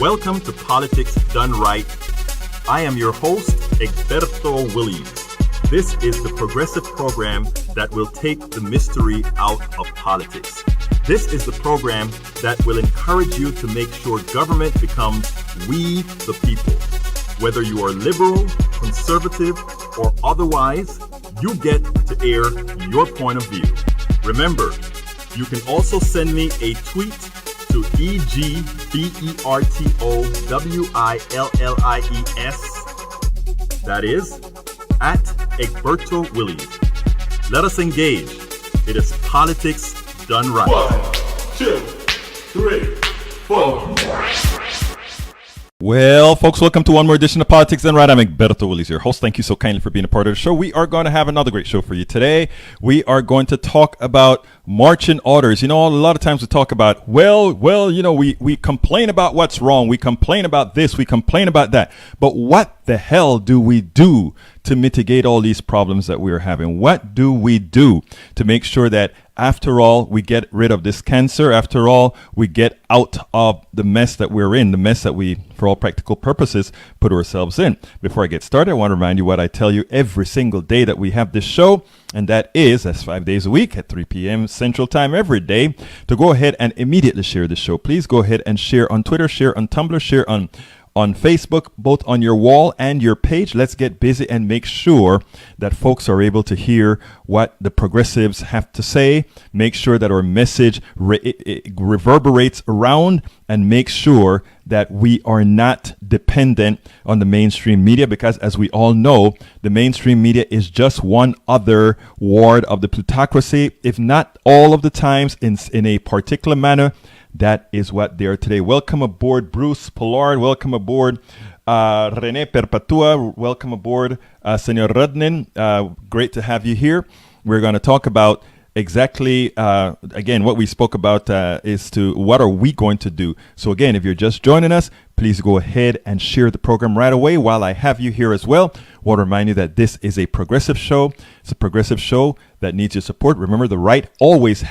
Welcome to Politics Done Right. I am your host, Egberto Willies. This is the progressive program that will take the mystery out of politics. This is the program that will encourage you to make sure government becomes we the people. Whether you are liberal, conservative, or otherwise, you get to air your point of view. Remember, you can also send me a tweet to EGBERTOWILLIES. That is, at Egberto Willies. Let us engage. It is politics done right. 1, 2, 3, 4. Well, folks, welcome to one more edition of Politics Done Right. I'm Egberto Willies, your host. Thank you so kindly for being a part of the show. We are going to have another great show for you today. We are going to talk about marching orders. You know, a lot of times we talk about, we complain about what's wrong. We complain about this. We complain about that. But what the hell do we do to mitigate all these problems that we are having? What do we do to make sure that, after all, we get rid of this cancer? After all, we get out of the mess that we're in, the mess that we, for all practical purposes, put ourselves in. Before I get started, I want to remind you what I tell you every single day that we have this show, and that's 5 days a week at 3 p.m. Central Time every day, to go ahead and immediately share the show. Please go ahead and share on Twitter, share on Tumblr, share on Facebook, both on your wall and your page. Let's get busy and make sure that folks are able to hear what the progressives have to say. Make sure that our message reverberates around, and make sure that we are not dependent on the mainstream media, because, as we all know, the mainstream media is just one other ward of the plutocracy, if not all of the times in a particular manner. That is what they are today. Welcome aboard, Bruce Pollard. Welcome aboard, Rene Perpetua. Welcome aboard, Senor Rudnin. Great to have you here. We're going to talk about exactly, again, what we spoke about is to what are we going to do. So again, if you're just joining us, please go ahead and share the program right away while I have you here as well. I want to remind you that this is a progressive show. It's a progressive show that needs your support. Remember, the right is always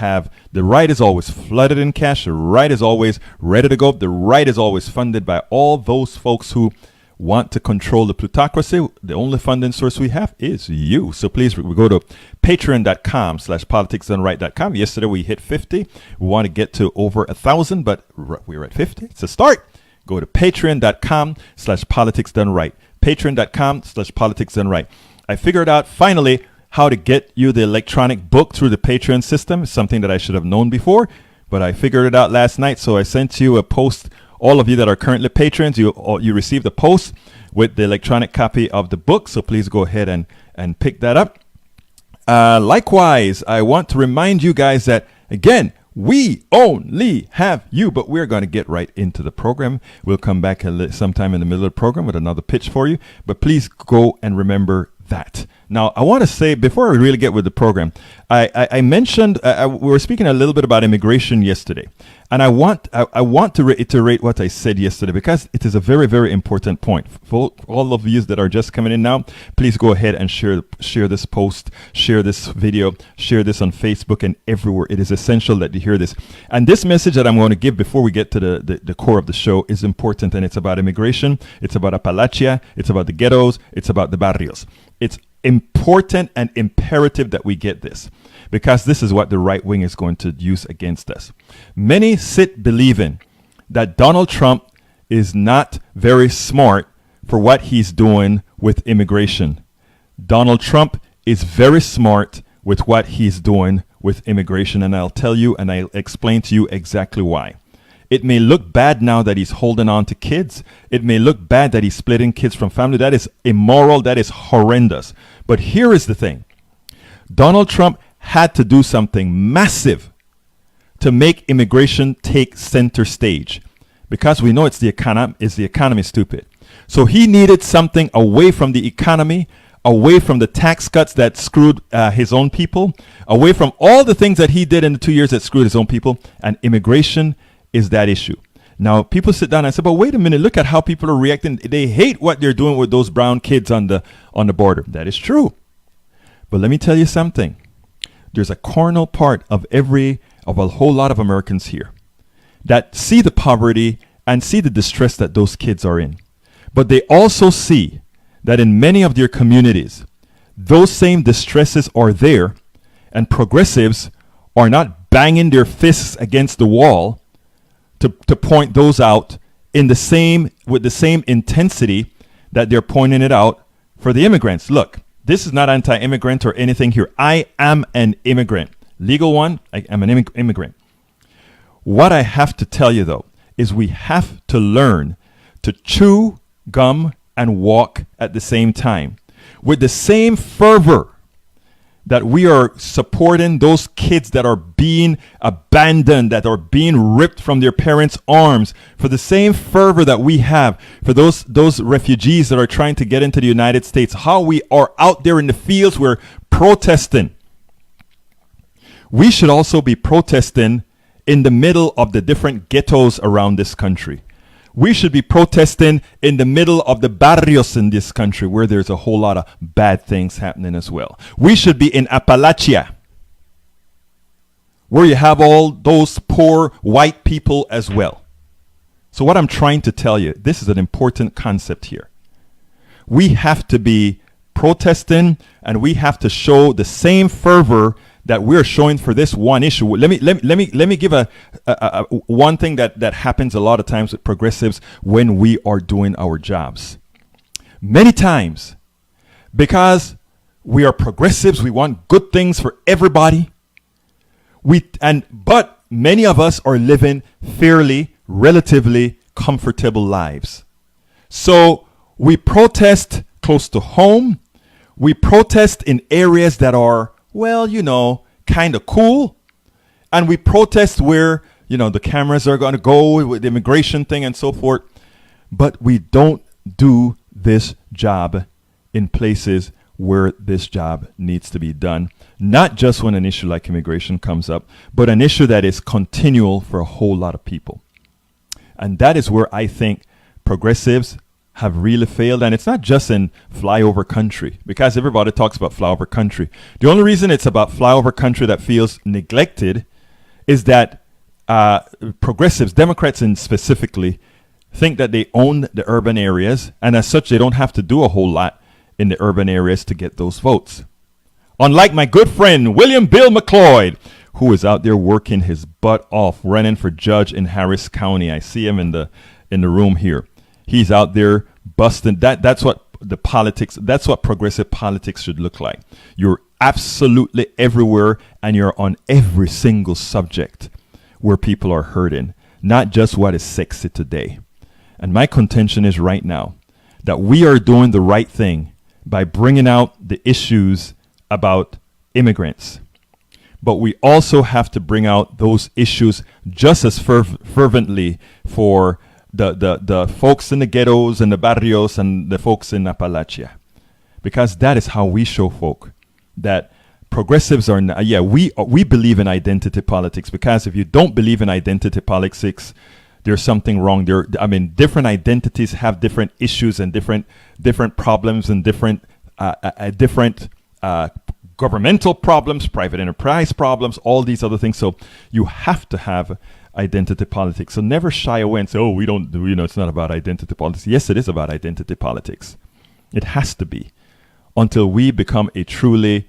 flooded in cash. The right is always ready to go. The right is always funded by all those folks who want to control the plutocracy. The only funding source we have is you. So please, we go to patreon.com/politicsdoneright.com. Yesterday we hit 50. We want to get to over 1,000, but we're at 50. It's a start. Go to patreon.com/politicsdoneright. Patreon.com/politicsdoneright. I figured out finally how to get you the electronic book through the Patreon system. It's something that I should have known before, but I figured it out last night. So I sent you a post. All of you that are currently patrons, you received a post with the electronic copy of the book. So please go ahead and pick that up. Likewise, I want to remind you guys that, again, we only have you, but we're going to get right into the program. We'll come back sometime in the middle of the program with another pitch for you, but please go and remember that. Now, I want to say, before we really get with the program, I mentioned, we were speaking a little bit about immigration yesterday, and I want to reiterate what I said yesterday, because it is a very, very important point. For all of you that are just coming in now, please go ahead and share this post, share this video, share this on Facebook and everywhere. It is essential that you hear this. And this message that I'm going to give before we get to the core of the show is important, and it's about immigration. It's about Appalachia. It's about the ghettos. It's about the barrios. It's important and imperative that we get this, because this is what the right wing is going to use against us. Many sit believing that Donald Trump is not very smart for what he's doing with immigration. Donald Trump is very smart with what he's doing with immigration, and I'll tell you and I'll explain to you exactly why. It may look bad now that he's holding on to kids. It may look bad that he's splitting kids from family. That is immoral. That is horrendous. But here is the thing. Donald Trump had to do something massive to make immigration take center stage, because we know it's the economy stupid. So he needed something away from the economy, away from the tax cuts that screwed his own people, away from all the things that he did in the 2 years that screwed his own people, and immigration is that issue. Now, people sit down and say, but wait a minute, look at how people are reacting. They hate what they're doing with those brown kids on the border. That is true. But let me tell you something. There's a cornel part of a whole lot of Americans here that see the poverty and see the distress that those kids are in. But they also see that in many of their communities, those same distresses are there, and progressives are not banging their fists against the wall to point those out with the same intensity that they're pointing it out for the immigrants. Look, this is not anti-immigrant or anything here. I am an immigrant. Legal one, I am an immigrant. What I have to tell you, though, is we have to learn to chew gum and walk at the same time. With the same fervor that we are supporting those kids that are being abandoned, that are being ripped from their parents' arms, for the same fervor that we have for those refugees that are trying to get into the United States, how we are out there in the fields, we're protesting. We should also be protesting in the middle of the different ghettos around this country. We should be protesting in the middle of the barrios in this country where there's a whole lot of bad things happening as well. We should be in Appalachia, where you have all those poor white people as well. So what I'm trying to tell you, this is an important concept here. We have to be protesting, and we have to show the same fervor that we're showing for this one issue. Let me give a one thing that happens a lot of times with progressives when we are doing our jobs. Many times, because we are progressives, we want good things for everybody. But many of us are living fairly, relatively comfortable lives. So we protest close to home. We protest in areas that are, well, kind of cool. And we protest where, the cameras are going to go with the immigration thing and so forth. But we don't do this job in places where this job needs to be done. Not just when an issue like immigration comes up, but an issue that is continual for a whole lot of people. And that is where I think progressives have really failed. And it's not just in flyover country, because everybody talks about flyover country. The only reason it's about flyover country that feels neglected is that progressives, Democrats in specifically, think that they own the urban areas, and as such they don't have to do a whole lot in the urban areas to get those votes. Unlike my good friend William Bill McLeod, who is out there working his butt off, running for judge in Harris County. I see him in the room here. He's out there busting. That's what that's what progressive politics should look like. You're absolutely everywhere, and you're on every single subject where people are hurting, not just what is sexy today. And my contention is right now that we are doing the right thing by bringing out the issues about immigrants. But we also have to bring out those issues just as fervently for the folks in the ghettos and the barrios and the folks in Appalachia. Because that is how we show folk that progressives are, we believe in identity politics. Because if you don't believe in identity politics, there's something wrong there. Different identities have different issues and different problems and different governmental problems, private enterprise problems, all these other things. So you have to have identity politics. So never shy away and say, we don't do, it's not about identity politics. Yes, it is about identity politics. It has to be. Until we become a true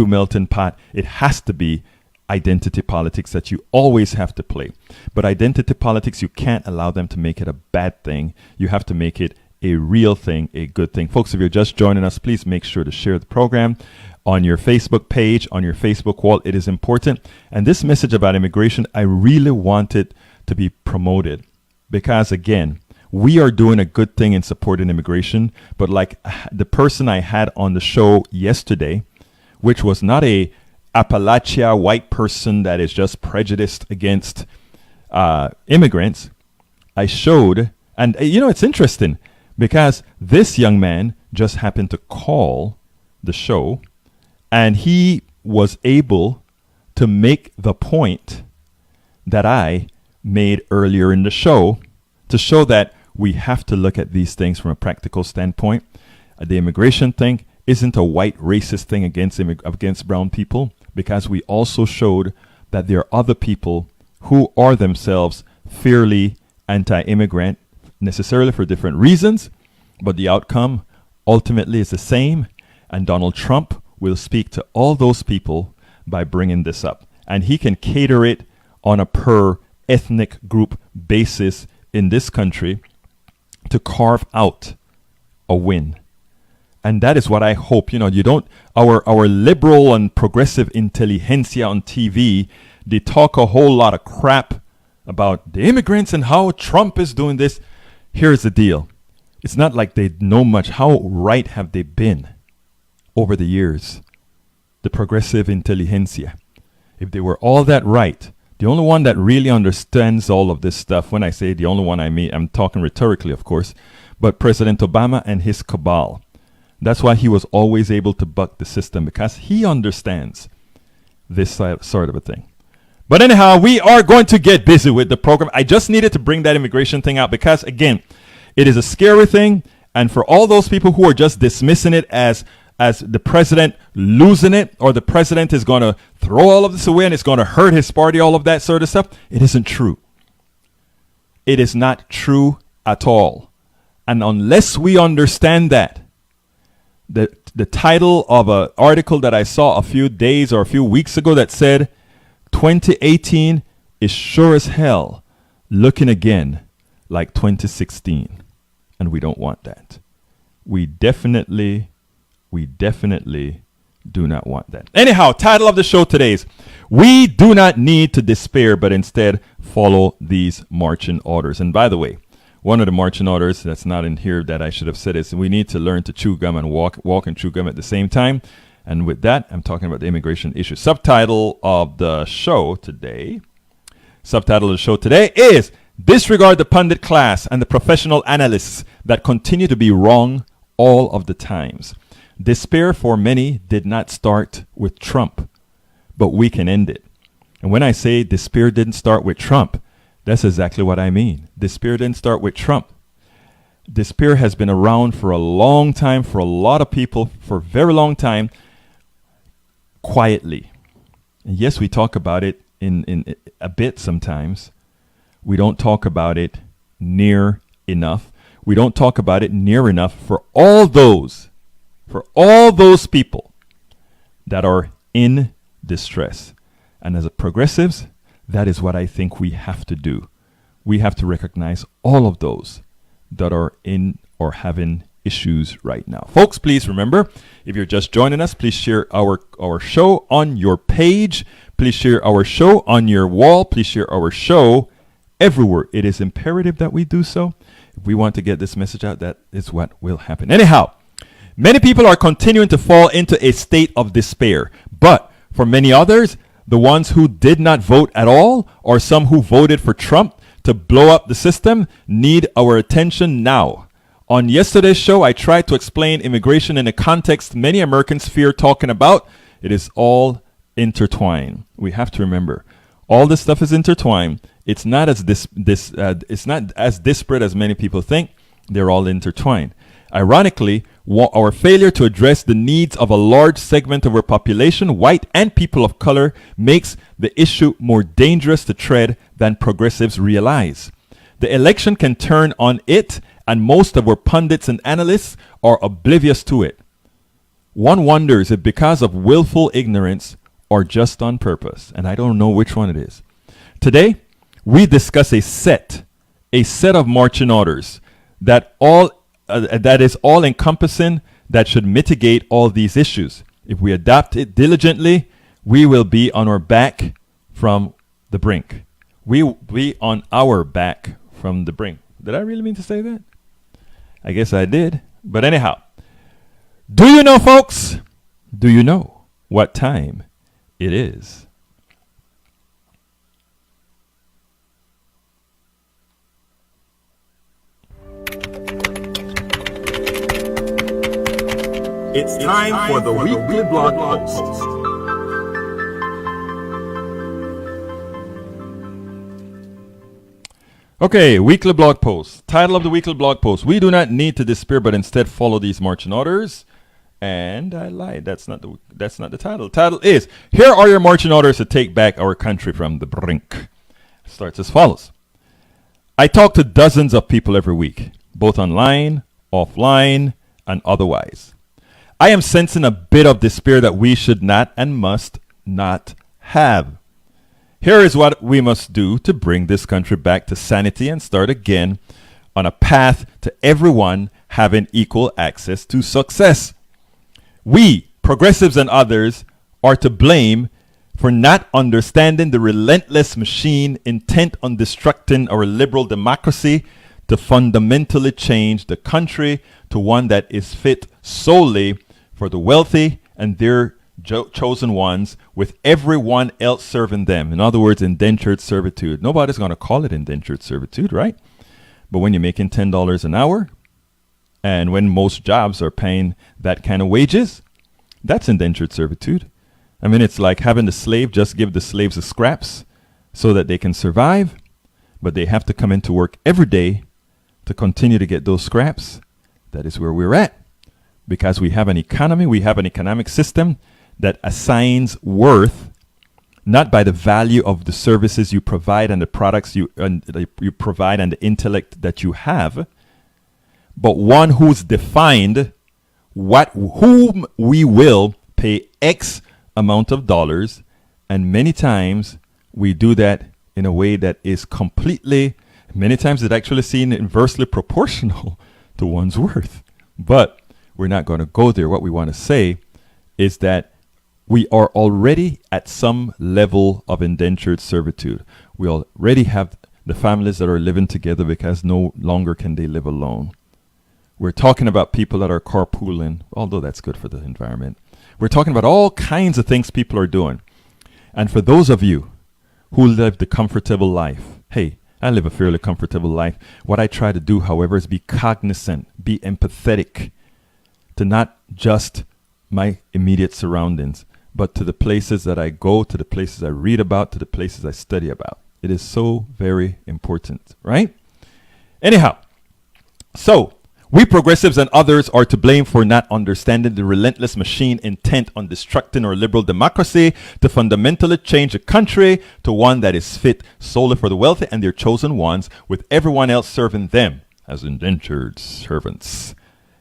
melting pot, it has to be identity politics that you always have to play. But identity politics, you can't allow them to make it a bad thing. You have to make it a real thing, a good thing. Folks, if you're just joining us, please make sure to share the program on your Facebook page, on your Facebook wall. It is important. And this message about immigration, I really want it to be promoted because, again, we are doing a good thing in supporting immigration. But like the person I had on the show yesterday, which was not a Appalachia white person that is just prejudiced against immigrants, I showed, and it's interesting because this young man just happened to call the show, and he was able to make the point that I made earlier in the show to show that we have to look at these things from a practical standpoint. The immigration thing isn't a white racist thing against brown people, because we also showed that there are other people who are themselves fairly anti-immigrant necessarily for different reasons, but the outcome ultimately is the same. And Donald Trump will speak to all those people by bringing this up. And he can cater it on a per ethnic group basis in this country to carve out a win. And that is what I hope. You know, you don't, our liberal and progressive intelligentsia on TV, they talk a whole lot of crap about the immigrants and how Trump is doing this. Here's the deal. It's not like they know much. How right have they been over the years? The progressive intelligentsia. If they were all that right, the only one that really understands all of this stuff, when I say the only one I mean, I'm talking rhetorically, of course, but President Obama and his cabal. That's why he was always able to buck the system, because he understands this sort of a thing. But anyhow, we are going to get busy with the program. I just needed to bring that immigration thing out because, again, it is a scary thing. And for all those people who are just dismissing it as the president losing it, or the president is going to throw all of this away and it's going to hurt his party, all of that sort of stuff, it isn't true. It is not true at all. And unless we understand that, the title of an article that I saw a few days or a few weeks ago that said 2018 is sure as hell looking again like 2016, and we don't want that. We definitely do not want that. Anyhow, title of the show today is We Do Not Need to Despair, but instead follow these marching orders. And by the way, one of the marching orders that's not in here that I should have said is we need to learn to chew gum and walk and chew gum at the same time. And with that, I'm talking about the immigration issue. Subtitle of the show today is Disregard the pundit class and the professional analysts that continue to be wrong all of the times. Despair for many did not start with Trump, but we can end it. And when I say despair didn't start with Trump, that's exactly what I mean. Despair didn't start with Trump. Despair has been around for a long time, for a lot of people, for a very long time, quietly. And yes, we talk about it in a bit sometimes. We don't talk about it near enough. We don't talk about it near enough for all those people that are in distress. And as a progressives, that is what I think we have to do. We have to recognize all of those that are in or having issues right now. Folks, please remember, if you're just joining us, please share our show on your page. Please share our show on your wall. Please share our show everywhere. It is imperative that we do so. If we want to get this message out, that is what will happen. Anyhow, many people are continuing to fall into a state of despair. But for many others, the ones who did not vote at all, or some who voted for Trump to blow up the system, need our attention now. On yesterday's show, I tried to explain immigration in a context many Americans fear talking about. It is all intertwined. We have to remember, all this stuff is intertwined. It's not as it's not as disparate as many people think. They're all intertwined. Ironically, our failure to address the needs of a large segment of our population, white and people of color, makes the issue more dangerous to tread than progressives realize. The election can turn on it, and most of our pundits and analysts are oblivious to it. One wonders if because of willful ignorance or just on purpose, and I don't know which one it is. Today, we discuss a set of marching orders that is all-encompassing, that should mitigate all these issues. If we adopt it diligently, we will be on our back from the brink. We will be on our back from the brink. Did I really mean to say that? I guess I did. But anyhow, do you know, folks? Do you know what time it is? It's time for the weekly blog post. Okay, weekly blog post. Title of the weekly blog post: We do not need to despair, but instead follow these marching orders. And I lied. That's not the title. The title is: Here are your marching orders to take back our country from the brink. It starts as follows. I talk to dozens of people every week, both online, offline, and otherwise. I am sensing a bit of despair that we should not and must not have. Here is what we must do to bring this country back to sanity and start again on a path to everyone having equal access to success. We, progressives and others, are to blame for not understanding the relentless machine intent on destructing our liberal democracy to fundamentally change the country to one that is fit solely for the wealthy and their chosen ones, with everyone else serving them. In other words, indentured servitude. Nobody's going to call it indentured servitude, right? But when you're making $10 an hour, and when most jobs are paying that kind of wages, that's indentured servitude. I mean, it's like having the slave just give the slaves the scraps so that they can survive, but they have to come into work every day to continue to get those scraps. That is where we're at. Because we have an economy, we have an economic system that assigns worth not by the value of the services you provide and the products you provide and the intellect that you have, but one who's defined whom we will pay X amount of dollars, and many times we do that in a way that is many times it's actually seen inversely proportional to one's worth. But we're not going to go there. What we want to say is that we are already at some level of indentured servitude. We already have the families that are living together because no longer can they live alone. We're talking about people that are carpooling, although that's good for the environment. We're talking about all kinds of things people are doing. And for those of you who live the comfortable life, hey, I live a fairly comfortable life. What I try to do, however, is be cognizant, be empathetic to not just my immediate surroundings, but to the places that I go, to the places I read about, to the places I study about. It is so very important, right? Anyhow, so we progressives and others are to blame for not understanding the relentless machine intent on destructing our liberal democracy to fundamentally change a country to one that is fit solely for the wealthy and their chosen ones, with everyone else serving them as indentured servants.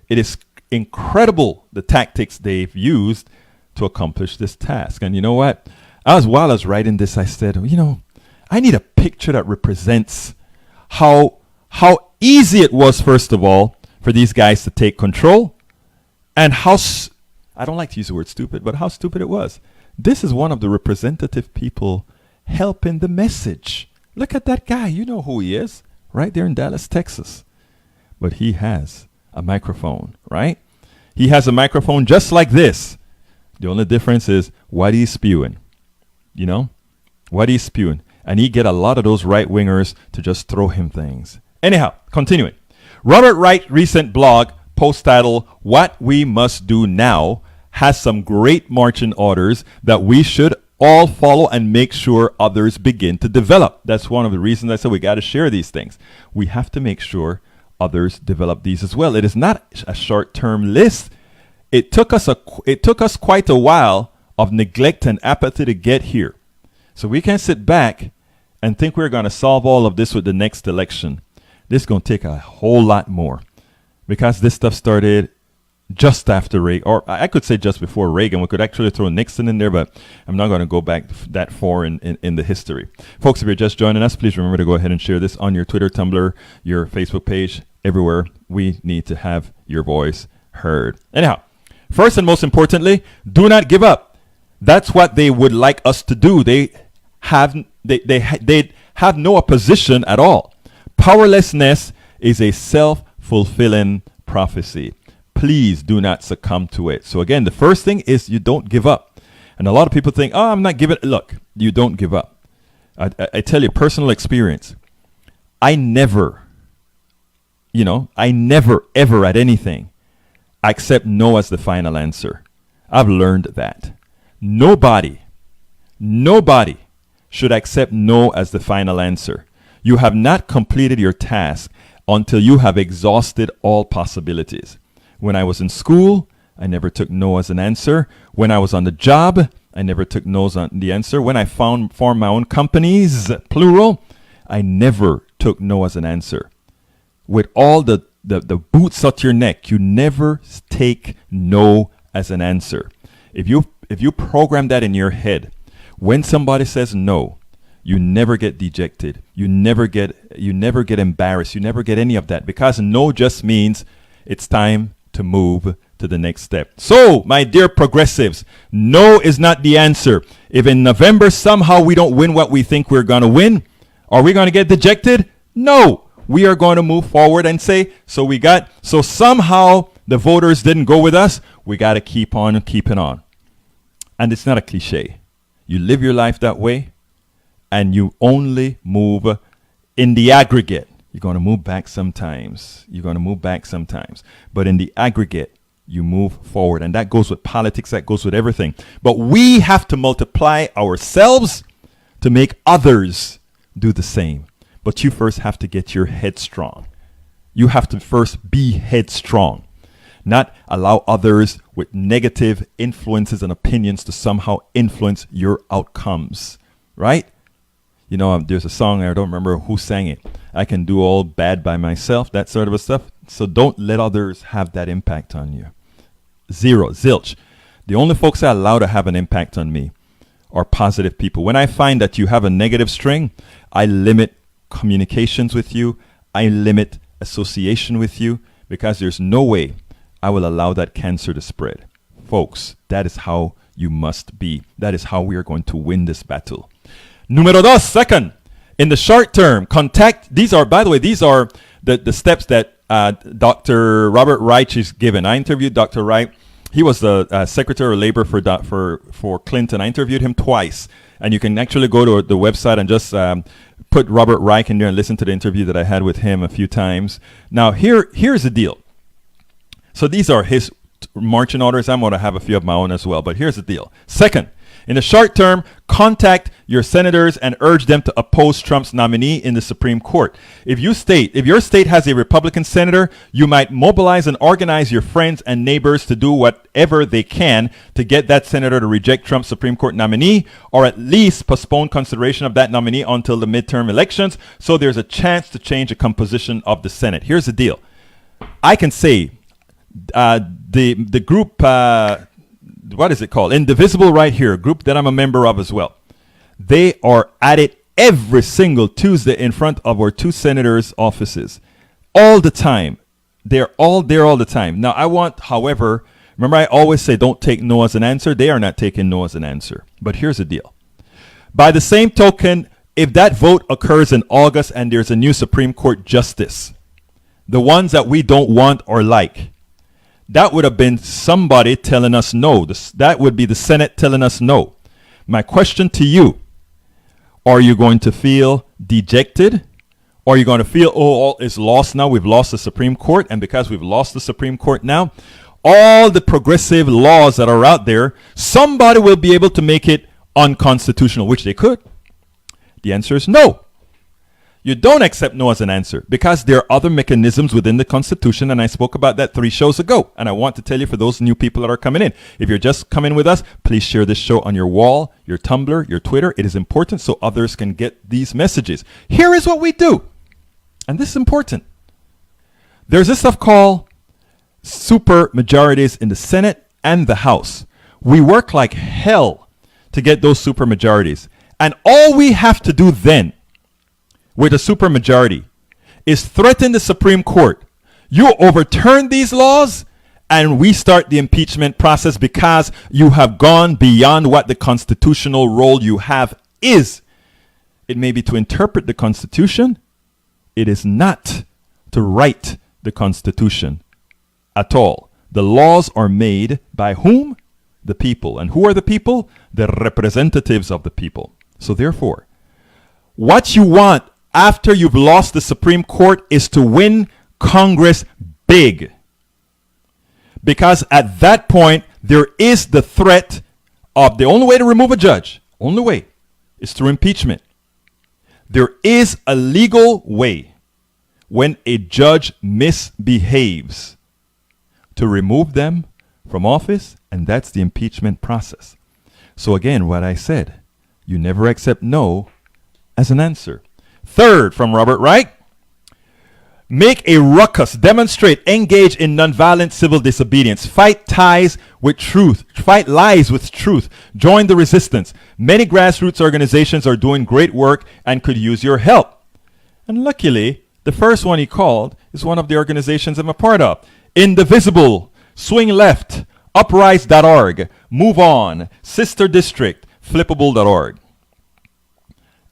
It is incredible the tactics they've used to accomplish this task. And you know what? While I was writing this, I said, I need a picture that represents how easy it was, first of all, for these guys to take control, and I don't like to use the word stupid, but how stupid it was. This is one of the representative people helping the message. Look at that guy. You know who he is, right there in Dallas, Texas. But he has a microphone, right? He has a microphone just like this. The only difference is what he's spewing. What he's spewing. And he get a lot of those right-wingers to just throw him things. Anyhow, continuing. Robert Wright's recent blog, post titled "What We Must Do Now," has some great marching orders that we should all follow and make sure others begin to develop. That's one of the reasons I said we got to share these things. We have to make sure others develop these as well. It is not a short-term list. It took us quite a while of neglect and apathy to get here. So we can't sit back and think we're going to solve all of this with the next election. This is going to take a whole lot more, because this stuff started just after Reagan, or I could say just before Reagan. We could actually throw Nixon in there, but I'm not going to go back that far in the history. Folks, if you're just joining us, please remember to go ahead and share this on your Twitter, Tumblr, your Facebook page, everywhere. We need to have your voice heard. Anyhow, first and most importantly, do not give up. That's what they would like us to do. They have no opposition at all. Powerlessness is a self-fulfilling prophecy. Please do not succumb to it. So again, the first thing is you don't give up. And a lot of people think, I'm not giving. Look, you don't give up. I tell you, personal experience. I never ever at anything accept no as the final answer. I've learned that. Nobody should accept no as the final answer. You have not completed your task until you have exhausted all possibilities. When I was in school, I never took no as an answer. When I was on the job, I never took no as the answer. When I formed my own companies, plural, I never took no as an answer. With all the boots at your neck, you never take no as an answer. If you program that in your head, when somebody says no, you never get dejected. You never get embarrassed. You never get any of that, because no just means it's time to move to the next step. So, my dear progressives, no is not the answer. If in November somehow we don't win what we think we're going to win, are we going to get dejected? No. We are going to move forward and say, so somehow the voters didn't go with us. We got to keep on keeping on. And it's not a cliche. You live your life that way, and you only move in the aggregate. You're going to move back sometimes. But in the aggregate, you move forward. And that goes with politics. That goes with everything. But we have to multiply ourselves to make others do the same. But you first have to get your head strong. You have to first be headstrong. Not allow others with negative influences and opinions to somehow influence your outcomes. Right? You know, there's a song, I don't remember who sang it. I can do all bad by myself, that sort of stuff. So don't let others have that impact on you. Zero, zilch. The only folks I allow to have an impact on me are positive people. When I find that you have a negative string, I limit communications with you. I limit association with you, because there's no way I will allow that cancer to spread. Folks, that is how you must be. That is how we are going to win this battle. Numero dos, second, in the short term, these are the steps that Dr. Robert Reich is given. I interviewed Dr. Reich. He was the Secretary of Labor for Clinton. I interviewed him twice. And you can actually go to the website and just put Robert Reich in there and listen to the interview that I had with him a few times. Now, here's the deal. So these are his marching orders. I'm going to have a few of my own as well. But here's the deal. Second, in the short term, contact your senators and urge them to oppose Trump's nominee in the Supreme Court. If your state has a Republican senator, you might mobilize and organize your friends and neighbors to do whatever they can to get that senator to reject Trump's Supreme Court nominee, or at least postpone consideration of that nominee until the midterm elections, so there's a chance to change the composition of the Senate. Here's the deal. I can say the group... what is it called? Indivisible right here, a group that I'm a member of as well. They are at it every single Tuesday in front of our two senators' offices. All the time. They're all there all the time. Now, however, remember I always say don't take no as an answer. They are not taking no as an answer. But here's the deal. By the same token, if that vote occurs in August and there's a new Supreme Court justice, the ones that we don't want or like, that would have been somebody telling us no. That would be the Senate telling us no. My question to you, are you going to feel dejected? Or are you going to feel, all is lost now? We've lost the Supreme Court. And because we've lost the Supreme Court now, all the progressive laws that are out there, somebody will be able to make it unconstitutional, which they could. The answer is no. You don't accept no as an answer, because there are other mechanisms within the Constitution, and I spoke about that 3 shows ago. And I want to tell you, for those new people that are coming in, if you're just coming with us, please share this show on your wall, your Tumblr, your Twitter. It is important so others can get these messages. Here is what we do, and this is important. There's this stuff called super majorities in the Senate and the House. We work like hell to get those super majorities, and all we have to do then with a supermajority is threaten the Supreme Court. You overturn these laws and we start the impeachment process, because you have gone beyond what the constitutional role you have is. It may be to interpret the Constitution. It is not to write the Constitution at all. The laws are made by whom? The people. And who are the people? The representatives of the people. So therefore, what you want after you've lost the Supreme Court is to win Congress big. Because at that point, there is the threat of the only way to remove a judge, only way, is through impeachment. There is a legal way when a judge misbehaves to remove them from office, and that's the impeachment process. So again, what I said, you never accept no as an answer. Third, from Robert Reich, make a ruckus, demonstrate, engage in nonviolent civil disobedience, fight lies with truth, join the resistance. Many grassroots organizations are doing great work and could use your help. And luckily, the first one he called is one of the organizations I'm a part of. Indivisible, Swing Left, Uprise.org, Move On, Sister District, Flippable.org.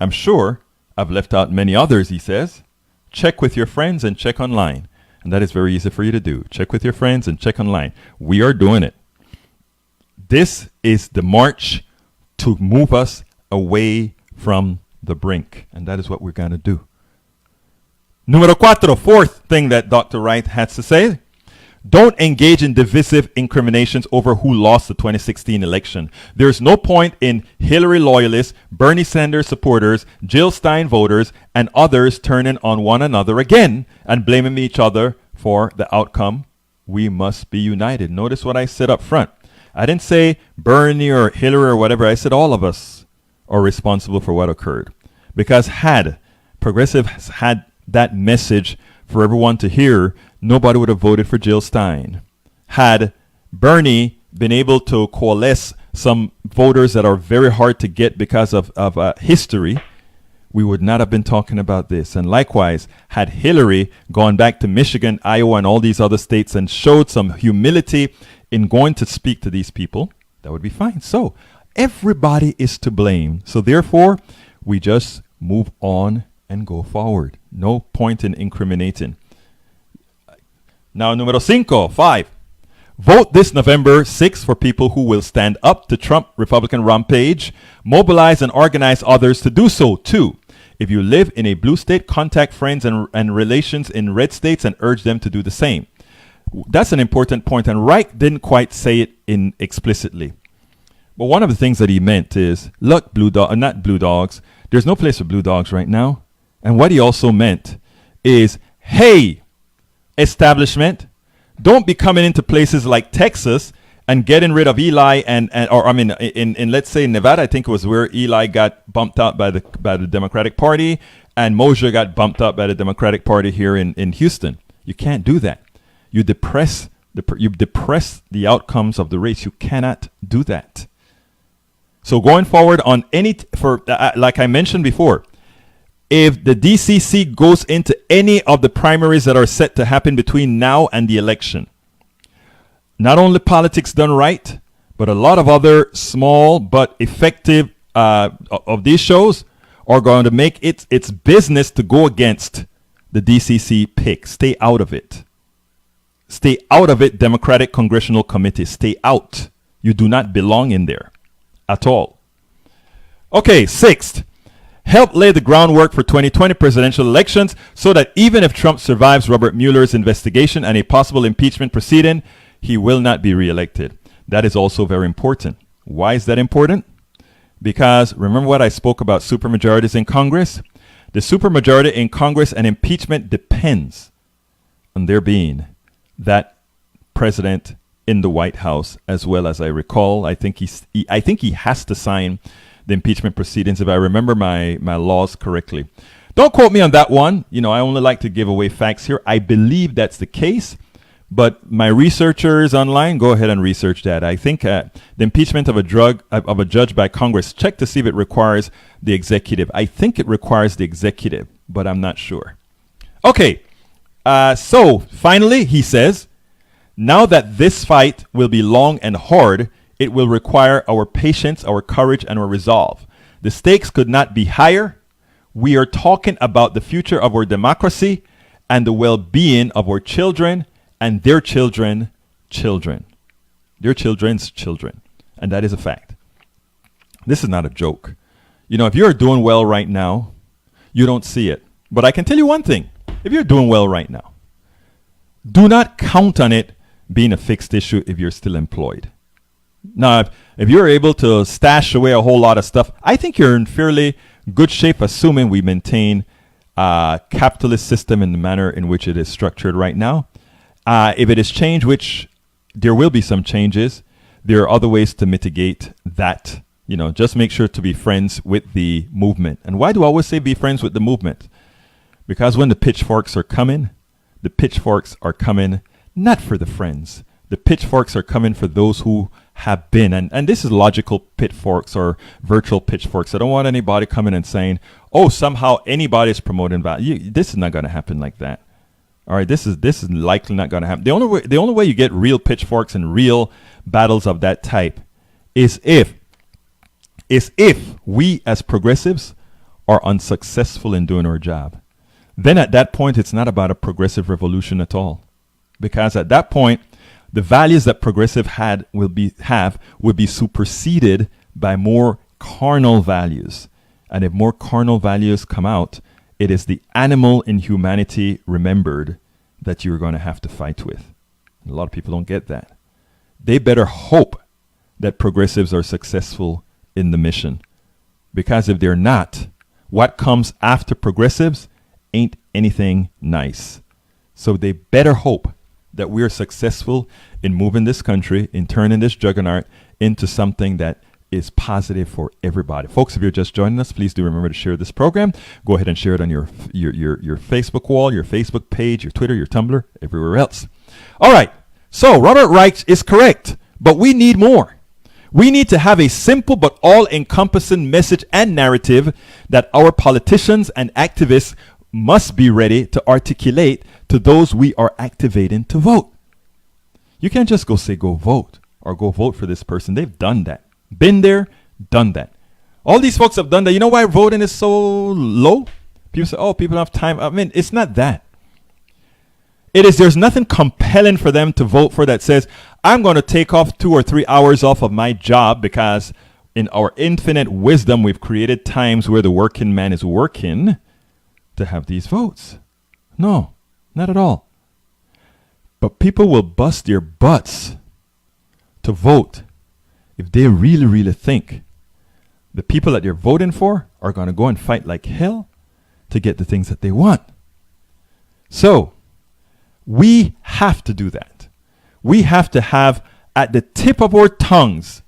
I'm sure I've left out many others, he says. Check with your friends and check online. And that is very easy for you to do. Check with your friends and check online. We are doing it. This is the march to move us away from the brink. And that is what we're going to do. Número cuatro, fourth thing that Dr. Wright has to say. Don't engage in divisive incriminations over who lost the 2016 election. There's no point in Hillary loyalists, Bernie Sanders supporters, Jill Stein voters, and others turning on one another again and blaming each other for the outcome. We must be united. Notice what I said up front. I didn't say Bernie or Hillary or whatever. I said all of us are responsible for what occurred. Because had progressives had that message for everyone to hear, nobody would have voted for Jill Stein. Had Bernie been able to coalesce some voters that are very hard to get because of history, we would not have been talking about this. And likewise, had Hillary gone back to Michigan, Iowa, and all these other states and showed some humility in going to speak to these people, that would be fine. So everybody is to blame. So therefore, we just move on and go forward. No point in incriminating. Now, número 5. Vote this November 6th for people who will stand up to Trump Republican rampage. Mobilize and organize others to do so, too. If you live in a blue state, contact friends and relations in red states and urge them to do the same. That's an important point, and Reich didn't quite say it explicitly. But one of the things that he meant is, look, not blue dogs. There's no place for blue dogs right now. And what he also meant is, hey, establishment, don't be coming into places like Texas and getting rid of Eli in let's say Nevada, I think it was where Eli got bumped out by the Democratic Party and Mosher got bumped out by the Democratic Party here in Houston. You can't do that. You depress the outcomes of the race. You cannot do that. So going forward on like I mentioned before, if the DCC goes into any of the primaries that are set to happen between now and the election, not only Politics Done Right, but a lot of other small but effective of these shows are going to make it its business to go against the DCC pick. Stay out of it. Stay out of it, Democratic Congressional Committee. Stay out. You do not belong in there at all. Okay, 6th. Help lay the groundwork for 2020 presidential elections so that even if Trump survives Robert Mueller's investigation and a possible impeachment proceeding, he will not be reelected. That is also very important. Why is that important? Because remember what I spoke about supermajorities in Congress? The supermajority in Congress and impeachment depends on there being that president in the White House, as well as I recall. I think he has to sign the impeachment proceedings, if I remember my laws correctly. Don't quote me on that one. You know, I only like to give away facts here. I believe that's the case, but my researchers online, go ahead and research that. I think the impeachment of a judge by Congress, check to see if it requires the executive. I think it requires the executive, but I'm not sure. Okay, so finally, he says, now that this fight will be long and hard, it will require our patience, our courage, and our resolve. The stakes could not be higher. We are talking about the future of our democracy and the well-being of our children and their children's children. Their children's children. And that is a fact. This is not a joke. You know, if you're doing well right now, you don't see it. But I can tell you one thing. If you're doing well right now, do not count on it being a fixed issue if you're still employed. Now, if you're able to stash away a whole lot of stuff, I think you're in fairly good shape, assuming we maintain a capitalist system in the manner in which it is structured right now. If it is changed, which there will be some changes, there are other ways to mitigate that Just make sure to be friends with the movement. And why do I always say be friends with the movement? Because when the pitchforks are coming not for the friends. The pitchforks are coming for those who have been. And this is logical pitchforks or virtual pitchforks. I don't want anybody coming and saying, oh, somehow anybody is promoting value. This is not going to happen like that. All right, this is likely not going to happen. The only way you get real pitchforks and real battles of that type is if we as progressives are unsuccessful in doing our job. Then at that point, it's not about a progressive revolution at all. Because at that point, the values that progressive will be superseded by more carnal values. And if more carnal values come out, it is the animal in humanity remembered that you're going to have to fight with. And a lot of people don't get that. They better hope that progressives are successful in the mission. Because if they're not, what comes after progressives ain't anything nice. So they better hope that we are successful in moving this country, in turning this juggernaut into something that is positive for everybody. Folks, if you're just joining us, please do remember to share this program. Go ahead and share it on your Facebook wall, your Facebook page, your Twitter, your Tumblr, everywhere else. All right. So Robert Reich is correct, but we need more. We need to have a simple but all-encompassing message and narrative that our politicians and activists must be ready to articulate to those we are activating to vote. You can't just go say, go vote or go vote for this person. They've done that. Been there, done that. All these folks have done that. You know why voting is so low? People say, oh, people don't have time. I mean, it's not that. There's nothing compelling for them to vote for that says, I'm going to take off 2 or 3 hours off of my job because in our infinite wisdom, we've created times where the working man is working to have these votes. No, not at all. But people will bust their butts to vote if they really, really think the people that they're voting for are going to go and fight like hell to get the things that they want. So we have to do that. We have to have at the tip of our tongues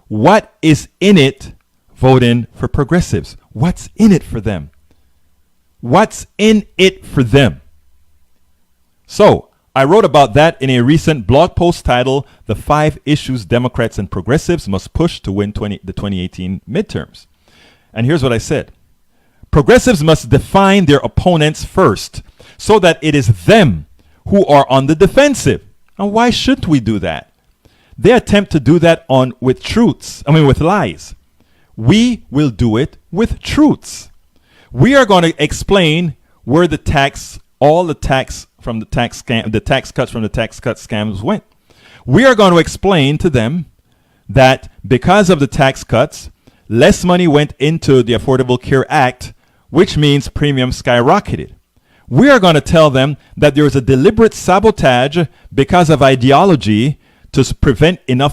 what is in it voting for progressives. What's in it for them? What's in it for them? So I wrote about that in a recent blog post titled, The 5 Issues Democrats and Progressives Must Push to Win the 2018 Midterms. And here's what I said. Progressives must define their opponents first so that it is them who are on the defensive. And why shouldn't we do that? They attempt to do that with lies. We will do it with truths. We are going to explain where the tax cuts from the tax cut scams went. We are going to explain to them that because of the tax cuts, less money went into the Affordable Care Act, which means premiums skyrocketed. We are going to tell them that there is a deliberate sabotage because of ideology to prevent a lot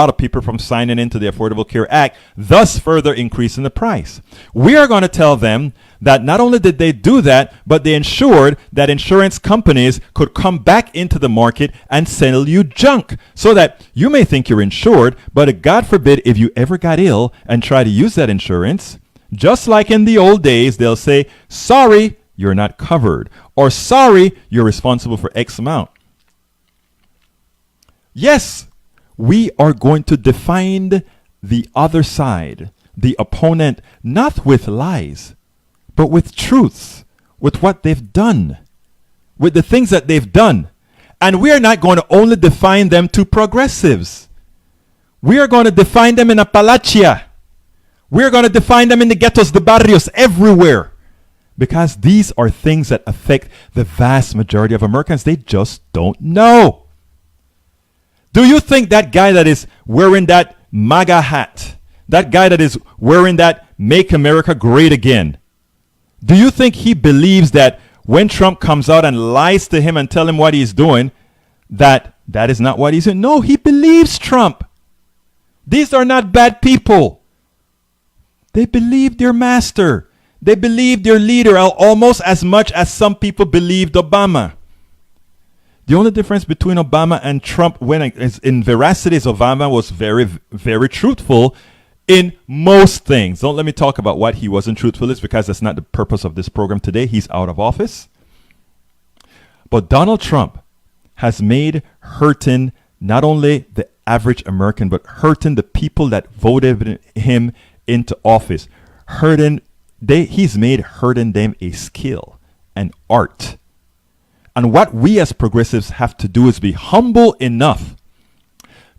of people from signing into the Affordable Care Act, thus further increasing the price. We are going to tell them that not only did they do that, but they ensured that insurance companies could come back into the market and sell you junk so that you may think you're insured, but God forbid if you ever got ill and try to use that insurance, just like in the old days, they'll say, sorry, you're not covered, or sorry, you're responsible for X amount. Yes, we are going to define the other side, the opponent, not with lies, but with truths, with what they've done, with the things that they've done. And we are not going to only define them to progressives. We are going to define them in Appalachia. We are going to define them in the ghettos, the barrios, everywhere. Because these are things that affect the vast majority of Americans. They just don't know. Do you think that guy that is wearing that MAGA hat, that guy that is wearing that Make America Great Again, do you think he believes that when Trump comes out and lies to him and tell him what he's doing, that is not what he's doing? No, he believes Trump. These are not bad people. They believe their master. They believe their leader almost as much as some people believed Obama. The only difference between Obama and Trump, in veracity, is Obama was very, very truthful in most things. Don't let me talk about what he wasn't truthful is, because that's not the purpose of this program today. He's out of office. But Donald Trump has made hurting not only the average American, but hurting the people that voted him into office. He's made hurting them a skill, an art. And what we as progressives have to do is be humble enough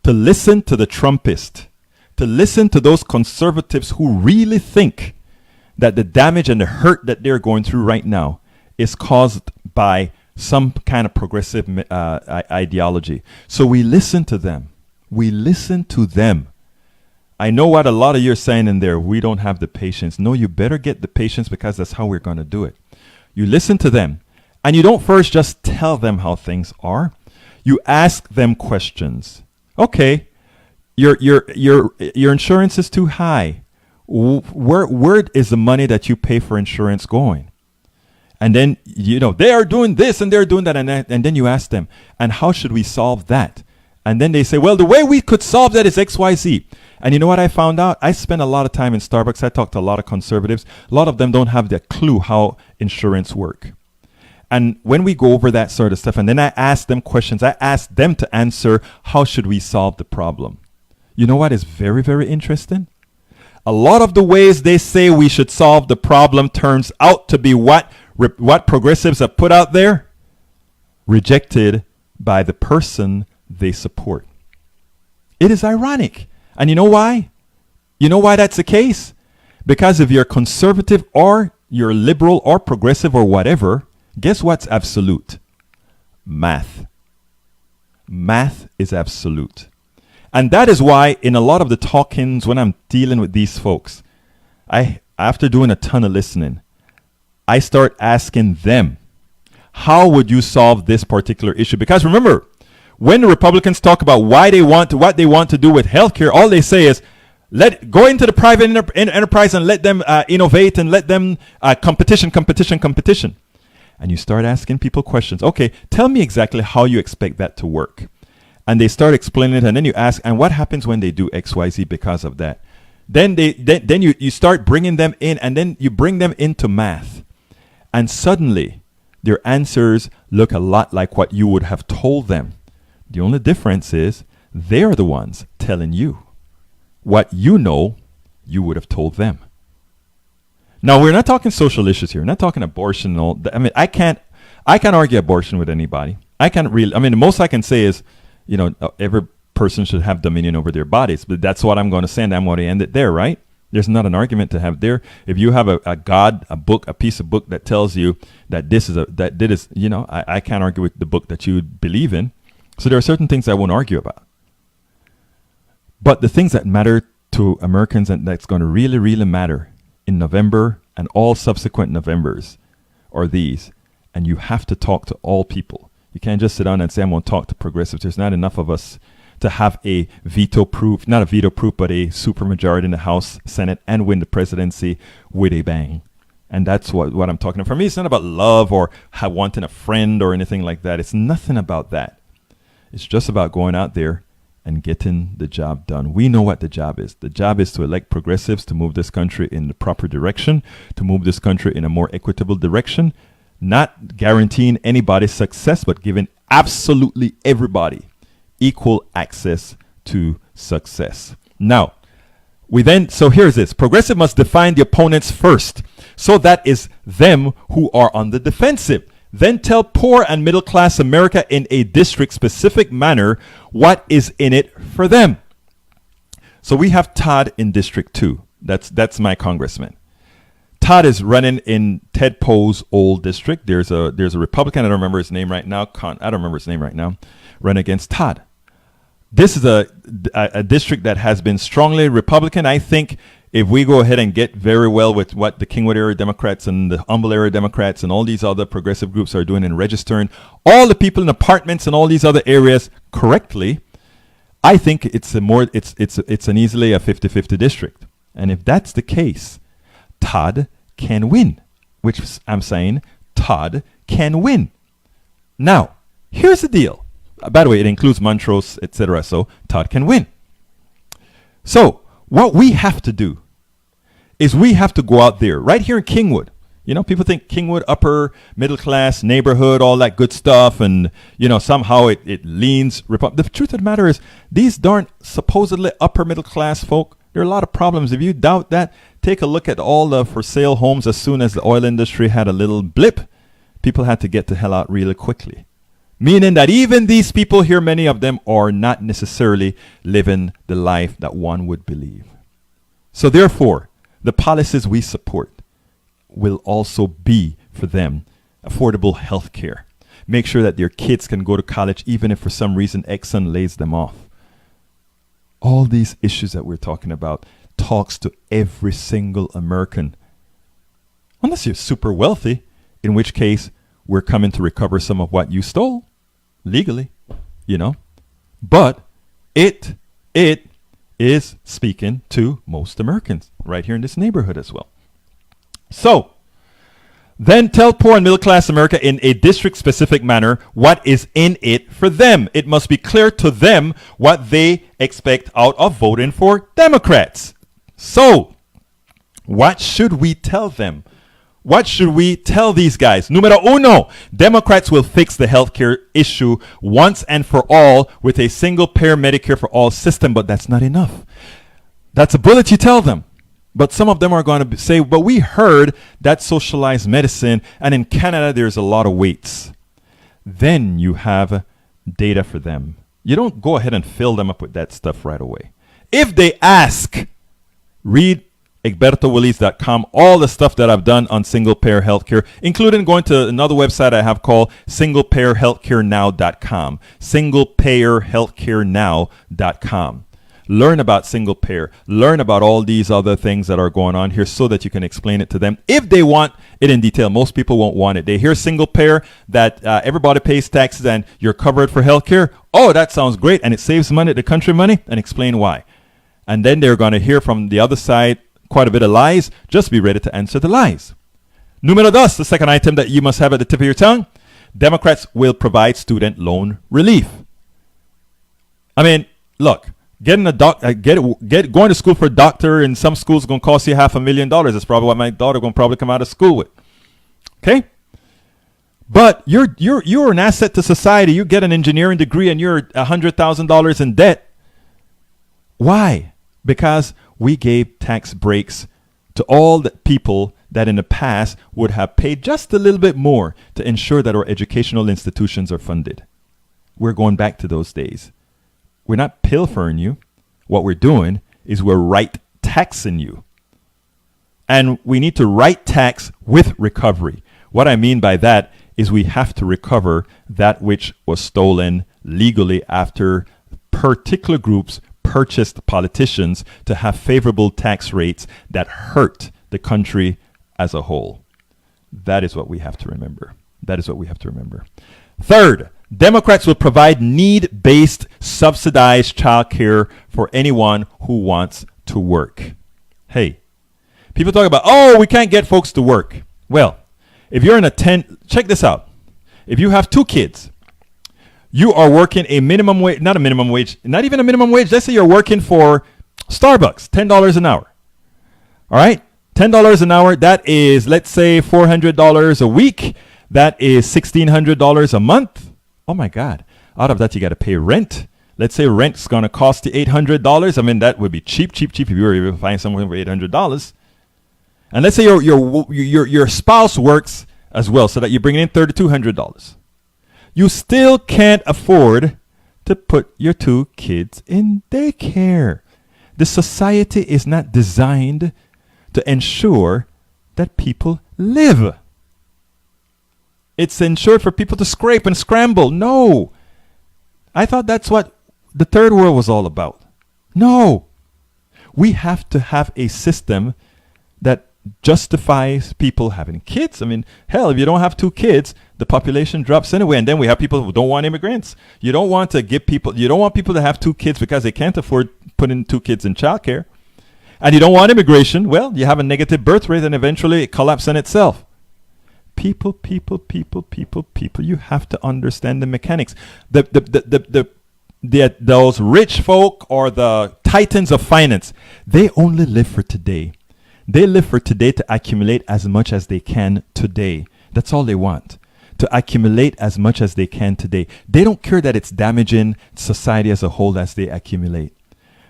to listen to the Trumpists, to listen to those conservatives who really think that the damage and the hurt that they're going through right now is caused by some kind of progressive ideology. So we listen to them. We listen to them. I know what a lot of you are saying in there. We don't have the patience. No, you better get the patience, because that's how we're going to do it. You listen to them. And you don't first just tell them how things are. You ask them questions. Okay, your insurance is too high. Where is the money that you pay for insurance going? And then, they are doing this and they're doing that. And then you ask them, and how should we solve that? And then they say, well, the way we could solve that is X, Y, Z. And you know what I found out? I spent a lot of time in Starbucks. I talked to a lot of conservatives. A lot of them don't have the clue how insurance works. And when we go over that sort of stuff, and then I ask them questions, I ask them to answer, how should we solve the problem? You know what is very, very interesting? A lot of the ways they say we should solve the problem turns out to be what progressives have put out there, rejected by the person they support. It is ironic. And you know why? You know why that's the case? Because if you're conservative or you're liberal or progressive or whatever, guess what's absolute? Math. Math is absolute. And that is why in a lot of the talk-ins when I'm dealing with these folks, after doing a ton of listening, I start asking them, how would you solve this particular issue? Because remember, when the Republicans talk about what they want to do with healthcare, all they say is, go into the private enterprise and let them innovate and let them competition. And you start asking people questions. Okay, tell me exactly how you expect that to work. And they start explaining it, and then you ask, and what happens when they do X, Y, Z because of that? Then you start bringing them in, and then you bring them into math. And suddenly, their answers look a lot like what you would have told them. The only difference is they're the ones telling you what you know you would have told them. Now, we're not talking social issues here. We're not talking abortion and all. I mean, I can't argue abortion with anybody. The most I can say is, every person should have dominion over their bodies. But that's what I'm going to say, and I'm going to end it there, right? There's not an argument to have there. If you have a God, a book, a piece of book that tells you that I can't argue with the book that you believe in. So there are certain things I won't argue about. But the things that matter to Americans, and that's going to really, really matter in November and all subsequent Novembers, are these. And you have to talk to all people. You can't just sit down and say, I'm going to talk to progressives. There's not enough of us to have a veto-proof, not a veto-proof, but a supermajority in the House, Senate, and win the presidency with a bang. And that's what I'm talking about. For me, it's not about love or wanting a friend or anything like that. It's nothing about that. It's just about going out there and getting the job done. We know what the job is. The job is to elect progressives to move this country in the proper direction, to move this country in a more equitable direction, not guaranteeing anybody's success, but giving absolutely everybody equal access to success. Now, so here's this. Progressive must define the opponents first. So that is them who are on the defensive. Then tell poor and middle class America in a district specific manner what is in it for them. So we have Todd in District 2. That's my congressman. Todd is running in Ted Poe's old district. There's a Republican, I don't remember his name right now. Run against Todd. This is a district that has been strongly Republican. I think if we go ahead and get very well with what the Kingwood area Democrats and the Humble area Democrats and all these other progressive groups are doing in registering all the people in apartments and all these other areas correctly, I think it's an easily a 50-50 district. And if that's the case, Todd can win, which I'm saying Todd can win. Now, Here's the deal. By the way, it includes Montrose, etc. So Todd can win. So what we have to do is we have to go out there right here in Kingwood. You know, people think Kingwood, upper middle class neighborhood, all that good stuff, and you know somehow it leans. The truth of the matter is, these darn supposedly upper middle class folk, there are a lot of problems. If you doubt that, take a look at all the for sale homes. As soon as the oil industry had a little blip, people had to get the hell out really quickly. Meaning that even these people here, many of them are not necessarily living the life that one would believe. So therefore, the policies we support will also be for them affordable health care. Make sure that their kids can go to college even if for some reason Exxon lays them off. All these issues that we're talking about talks to every single American. Unless you're super wealthy, in which case we're coming to recover some of what you stole legally, you know. But it is speaking to most Americans right here in this neighborhood as well. So, then tell poor and middle class America in a district specific manner what is in it for them. It must be clear to them what they expect out of voting for Democrats. So, what should we tell them? What should we tell these guys? Numero uno, Democrats will fix the healthcare issue once and for all with a single payer Medicare for all system, but that's not enough. That's a bullet you tell them. But some of them are going to say, but we heard that socialized medicine, and in Canada, there's a lot of waits. Then you have data for them. You don't go ahead and fill them up with that stuff right away. If they ask, read egbertowillies.com, all the stuff that I've done on single-payer healthcare, including going to another website I have called singlepayerhealthcarenow.com, singlepayerhealthcarenow.com. Learn about single payer. Learn about all these other things that are going on here so that you can explain it to them if they want it in detail. Most people won't want it. They hear single payer, that everybody pays taxes and you're covered for health care. Oh, that sounds great. And it saves money, the country money, and explain why. And then they're going to hear from the other side quite a bit of lies. Just be ready to answer the lies. Numero dos, the second item that you must have at the tip of your tongue. Democrats will provide student loan relief. I mean, look. Getting a going to school for a doctor in some schools is going to cost you $500,000. That's probably what my daughter going to probably come out of school with. Okay, but you're an asset to society. You get an engineering degree and you're $100,000 in debt. Why? Because we gave tax breaks to all the people that in the past would have paid just a little bit more to ensure that our educational institutions are funded. We're going back to those days. We're not pilfering you. What we're doing is we're right taxing you. And we need to right tax with recovery. What I mean by that is we have to recover that which was stolen legally after particular groups purchased politicians to have favorable tax rates that hurt the country as a whole. That is what we have to remember. That is what we have to remember. Third, Democrats will provide need-based subsidized child care for anyone who wants to work. Hey, people talk about, oh, we can't get folks to work. Well, if you're in check this out. If you have 2 kids, you are working a minimum wage, not even a minimum wage. Let's say you're working for Starbucks, $10 an hour. All right, $10 an hour. That is, let's say, $400 a week. That is $1,600 a month. Oh my God. Out of that, you got to pay rent. Let's say rent's going to cost you $800. I mean, that would be cheap if you were able to find someone for $800. And let's say your spouse works as well, so that you bring in $3,200. You still can't afford to put your 2 kids in daycare. The society is not designed to ensure that people live. It's ensured for people to scrape and scramble. No. I thought that's what the third world was all about. No. We have to have a system that justifies people having kids. I mean, hell, if you don't have 2 kids, the population drops anyway. And then we have people who don't want immigrants. You don't want people to have 2 kids because they can't afford putting 2 kids in childcare. And you don't want immigration. Well, you have a negative birth rate and eventually it collapses on itself. People. You have to understand the mechanics. Those rich folk or the titans of finance, they only live for today. They live for today to accumulate as much as they can today. That's all they want. To accumulate as much as they can today. They don't care that it's damaging society as a whole as they accumulate.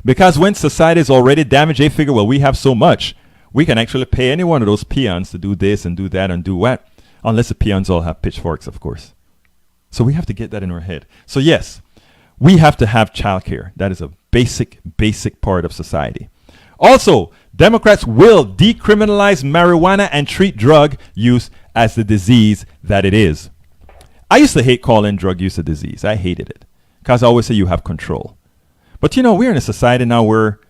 Because when society is already damaged, they figure, well, we have so much. We can actually pay any one of those peons to do this and do that and do what. Unless the peons all have pitchforks, of course. So we have to get that in our head. So yes, we have to have childcare. That is a basic part of society. Also, Democrats will decriminalize marijuana and treat drug use as the disease that it is. I used to hate calling drug use a disease. I hated it because I always say you have control. But we're in a society now where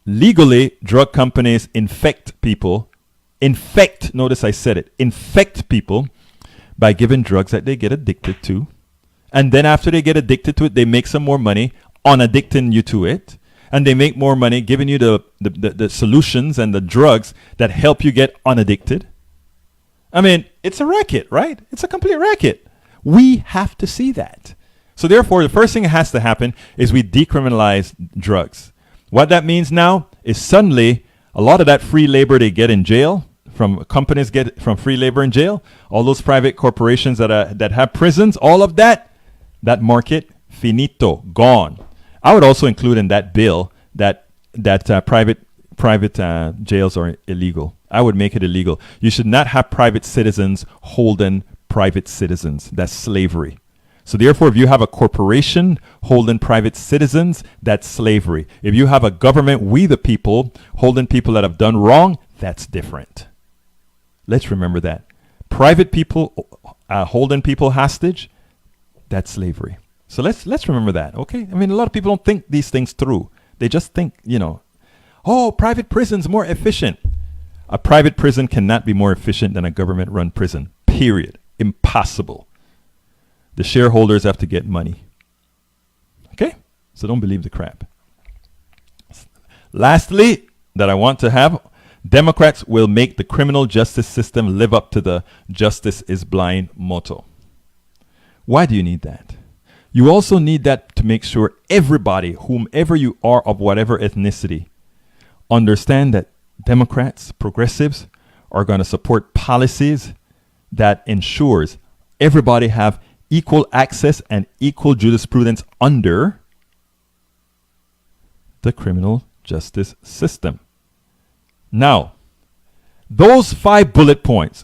legally drug companies infect people. Notice I said it, infect people by giving drugs that they get addicted to. And then after they get addicted to it, they make some more money on addicting you to it. And they make more money giving you the solutions and the drugs that help you get unaddicted. I mean, it's a racket, right? It's a complete racket. We have to see that. So therefore, the first thing that has to happen is we decriminalize drugs. What that means now is suddenly a lot of that free labor they get in jail, from companies get from free labor in jail, all those private corporations that have prisons, all of that market, finito, gone. I would also include in that bill that private jails are illegal. I would make it illegal. You should not have private citizens holding private citizens. That's slavery. So therefore, if you have a corporation holding private citizens, that's slavery. If you have a government, we the people, holding people that have done wrong, that's different. Let's remember that. Private people holding people hostage, that's slavery. So let's remember that, okay? I mean, a lot of people don't think these things through. They just think, private prison's more efficient. A private prison cannot be more efficient than a government-run prison, period. Impossible. The shareholders have to get money. Okay? So don't believe the crap. Lastly, that I want to have, Democrats will make the criminal justice system live up to the justice is blind motto. Why do you need that? You also need that to make sure everybody, whomever you are of whatever ethnicity, understand that Democrats, progressives, are going to support policies that ensures everybody have equal access and equal jurisprudence under the criminal justice system. Now, those 5 bullet points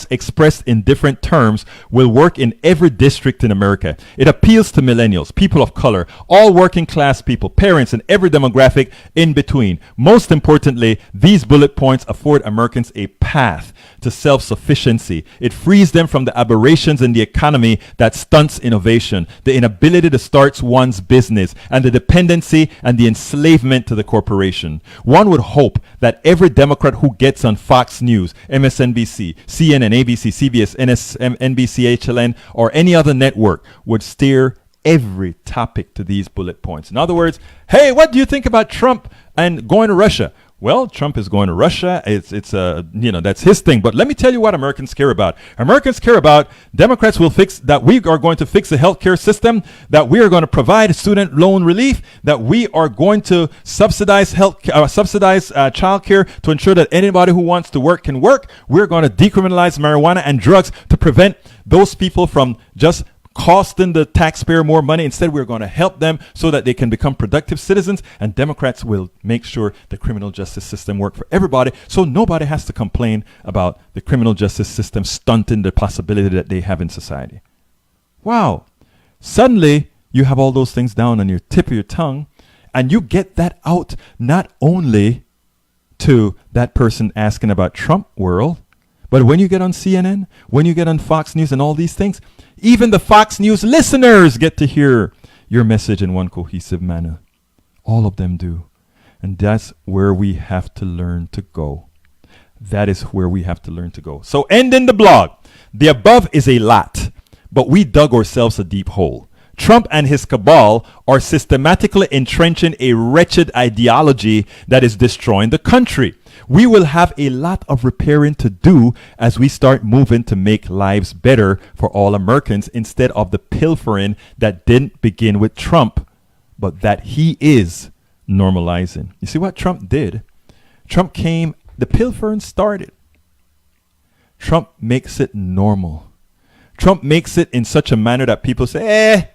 expressed in different terms will work in every district in America. It appeals to millennials, people of color, all working class people, parents, and every demographic in between. Most importantly, these bullet points afford Americans a path to self-sufficiency. It frees them from the aberrations in the economy that stunts innovation, the inability to start one's business, and the dependency and the enslavement to the corporation. One would hope that every Democrat who gets on Fox News, MSNBC, CNN, ABC, CBS, NBC, HLN, or any other network would steer every topic to these bullet points. In other words, hey, what do you think about Trump and going to Russia? Well, Trump is going to Russia. It's that's his thing. But let me tell you what Americans care about. Americans care about Democrats will fix that. We are going to fix the healthcare system, that we are going to provide student loan relief, that we are going to subsidize childcare to ensure that anybody who wants to work can work. We're going to decriminalize marijuana and drugs to prevent those people from just costing the taxpayer more money. Instead, we're going to help them so that they can become productive citizens, and Democrats will make sure the criminal justice system works for everybody, so nobody has to complain about the criminal justice system stunting the possibility that they have in society. Wow. Suddenly, you have all those things down on your tip of your tongue, and you get that out not only to that person asking about Trump world, but when you get on CNN, when you get on Fox News and all these things, even the Fox News listeners get to hear your message in one cohesive manner. All of them do. And that's where we have to learn to go. That is where we have to learn to go. So ending the blog. The above is a lot, but we dug ourselves a deep hole. Trump and his cabal are systematically entrenching a wretched ideology that is destroying the country. We will have a lot of repairing to do as we start moving to make lives better for all Americans instead of the pilfering that didn't begin with Trump, but that he is normalizing. You see what Trump did? Trump came, the pilfering started. Trump makes it normal. Trump makes it in such a manner that people say,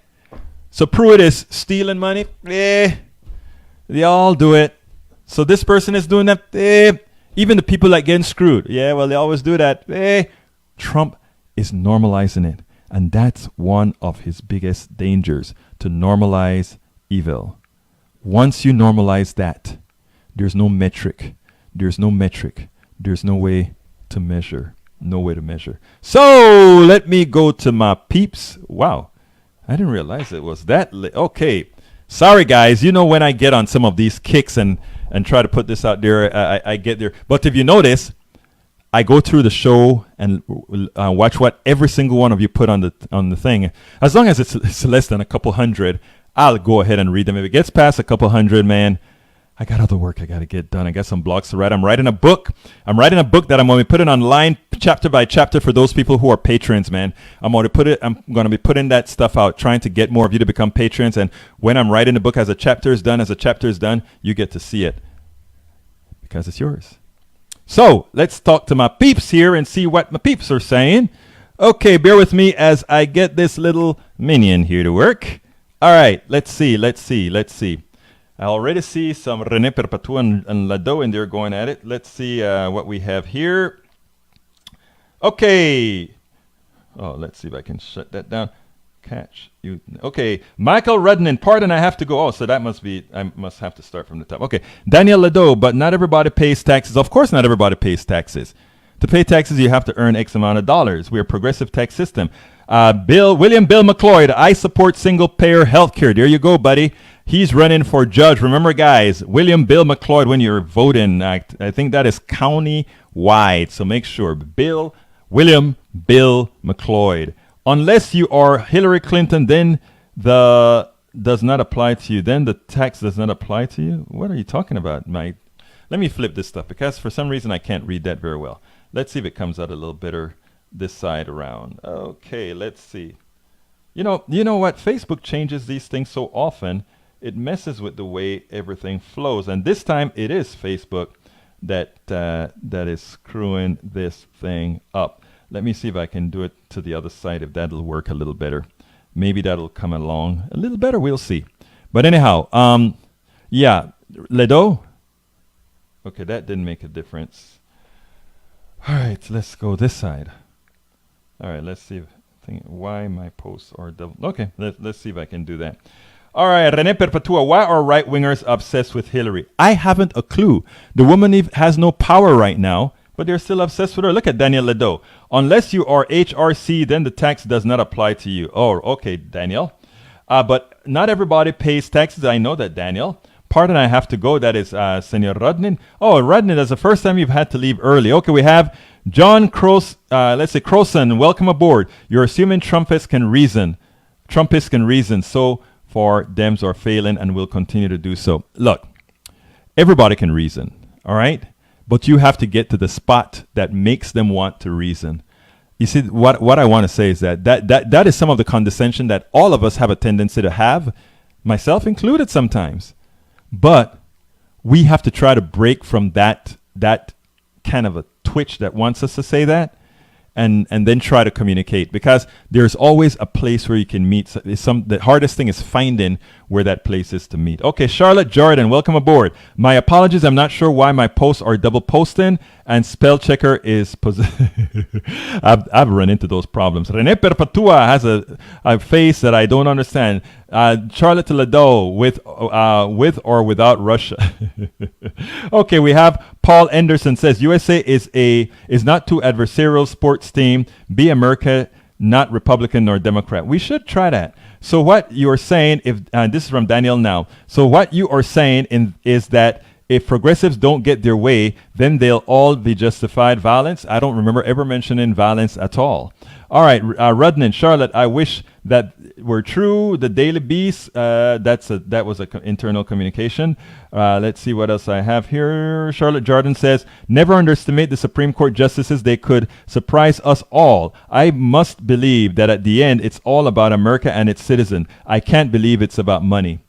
so Pruitt is stealing money. They all do it. So this person is doing that. Even the people that getting screwed. Yeah, well, they always do that. Trump is normalizing it. And that's one of his biggest dangers, to normalize evil. Once you normalize that, there's no metric. There's no metric. There's no way to measure. No way to measure. So let me go to my peeps. Wow. I didn't realize it was that okay. Sorry, guys. You know, when I get on some of these kicks and try to put this out there, I get there. But if you notice, I go through the show and watch what every single one of you put on the thing. As long as it's less than a couple hundred, I'll go ahead and read them. If it gets past a couple hundred, man, I got other work I got to get done. I got some blogs to write. I'm writing a book. I'm writing a book that I'm going to be putting online chapter by chapter for those people who are patrons, man. I'm going to be putting that stuff out, trying to get more of you to become patrons. And when I'm writing the book, as a chapter is done, you get to see it because it's yours. So let's talk to my peeps here and see what my peeps are saying. Okay, bear with me as I get this little minion here to work. All right, let's see. I already see some René Perpetua and Lado in there going at it. Let's see what we have here. Okay. Oh, let's see if I can shut that down. Catch you. Okay. Michael Rudnan, pardon, I have to go. Oh, so that must be, I must have to start from the top. Okay. Daniel Lado, but not everybody pays taxes. Of course, not everybody pays taxes. To pay taxes, you have to earn X amount of dollars. We're a progressive tax system. William Bill McLeod, I support single-payer healthcare. There you go, buddy. He's running for judge. Remember, guys, William Bill McLeod, when you're voting, I think that is county-wide. So make sure. William Bill McLeod. Unless you are Hillary Clinton, then does not apply to you. Then the tax does not apply to you. What are you talking about, Mike? Let me flip this stuff because for some reason I can't read that very well. Let's see if it comes out a little better this side around. Okay, let's see. You know what? Facebook changes these things so often. It messes with the way everything flows. And this time it is Facebook that is screwing this thing up. Let me see if I can do it to the other side, if that'll work a little better. Maybe that'll come along a little better. We'll see. But anyhow, yeah, Ledo. Okay, that didn't make a difference. All right, let's go this side. All right, let's see why my posts are double. Okay, let's see if I can do that. All right, René Perpetua, why are right-wingers obsessed with Hillary? I haven't a clue. The woman has no power right now, but they're still obsessed with her. Look at Daniel Ledo. Unless you are HRC, then the tax does not apply to you. Oh, okay, Daniel. But not everybody pays taxes. I know that, Daniel. Pardon, I have to go. That is Senor Rodnin. Oh, Rodnin, that's the first time you've had to leave early. Okay, we have John Croson. Welcome aboard. You're assuming Trumpists can reason. So far, Dems are failing and will continue to do so. Look, everybody can reason, all right? But you have to get to the spot that makes them want to reason. You see, what I want to say is that is some of the condescension that all of us have a tendency to have, myself included sometimes. But we have to try to break from that kind of a twitch that wants us to say that and then try to communicate, because there's always a place where you can meet. The hardest thing is finding where that place is to meet. Okay, Charlotte Jordan, welcome aboard. My apologies, I'm not sure why my posts are double posting and spell checker is I've run into those problems. René Perpetua has a face that I don't understand. Charlotte Ledo, with or without Russia. Okay, we have Paul Anderson says USA is not too adversarial sports team. Be America, not Republican nor Democrat. We should try that. So what you're saying, this is from Daniel now. So what you are saying is that if progressives don't get their way, then they'll all be justified violence. I don't remember ever mentioning violence at all. All right, Rudnan, Charlotte, I wish that were true. The Daily Beast, that was an internal communication. Let's see what else I have here. Charlotte Jordan says, never underestimate the Supreme Court justices. They could surprise us all. I must believe that at the end, it's all about America and its citizen. I can't believe it's about money.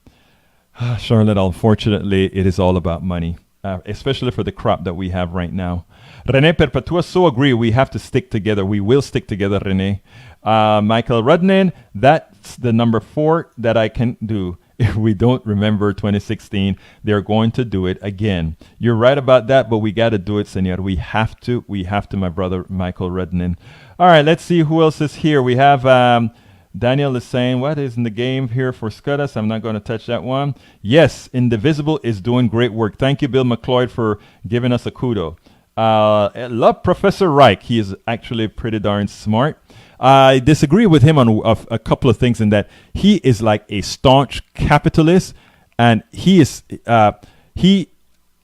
Charlotte, unfortunately, it is all about money, especially for the crop that we have right now. Rene Perpetua, so agree. We have to stick together. We will stick together, Rene. Michael Rudnan, that's the number 4 that I can do. If we don't remember 2016, they're going to do it again. You're right about that, but we got to do it, senor. We have to, my brother Michael Rudnan. All right, let's see who else is here. We have Daniel is saying, what is in the game here for Scudas? I'm not going to touch that one. Yes, Indivisible is doing great work. Thank you, Bill McLeod, for giving us a kudo. I love Professor Reich. He is actually pretty darn smart. I disagree with him on a couple of things in that he is like a staunch capitalist, and I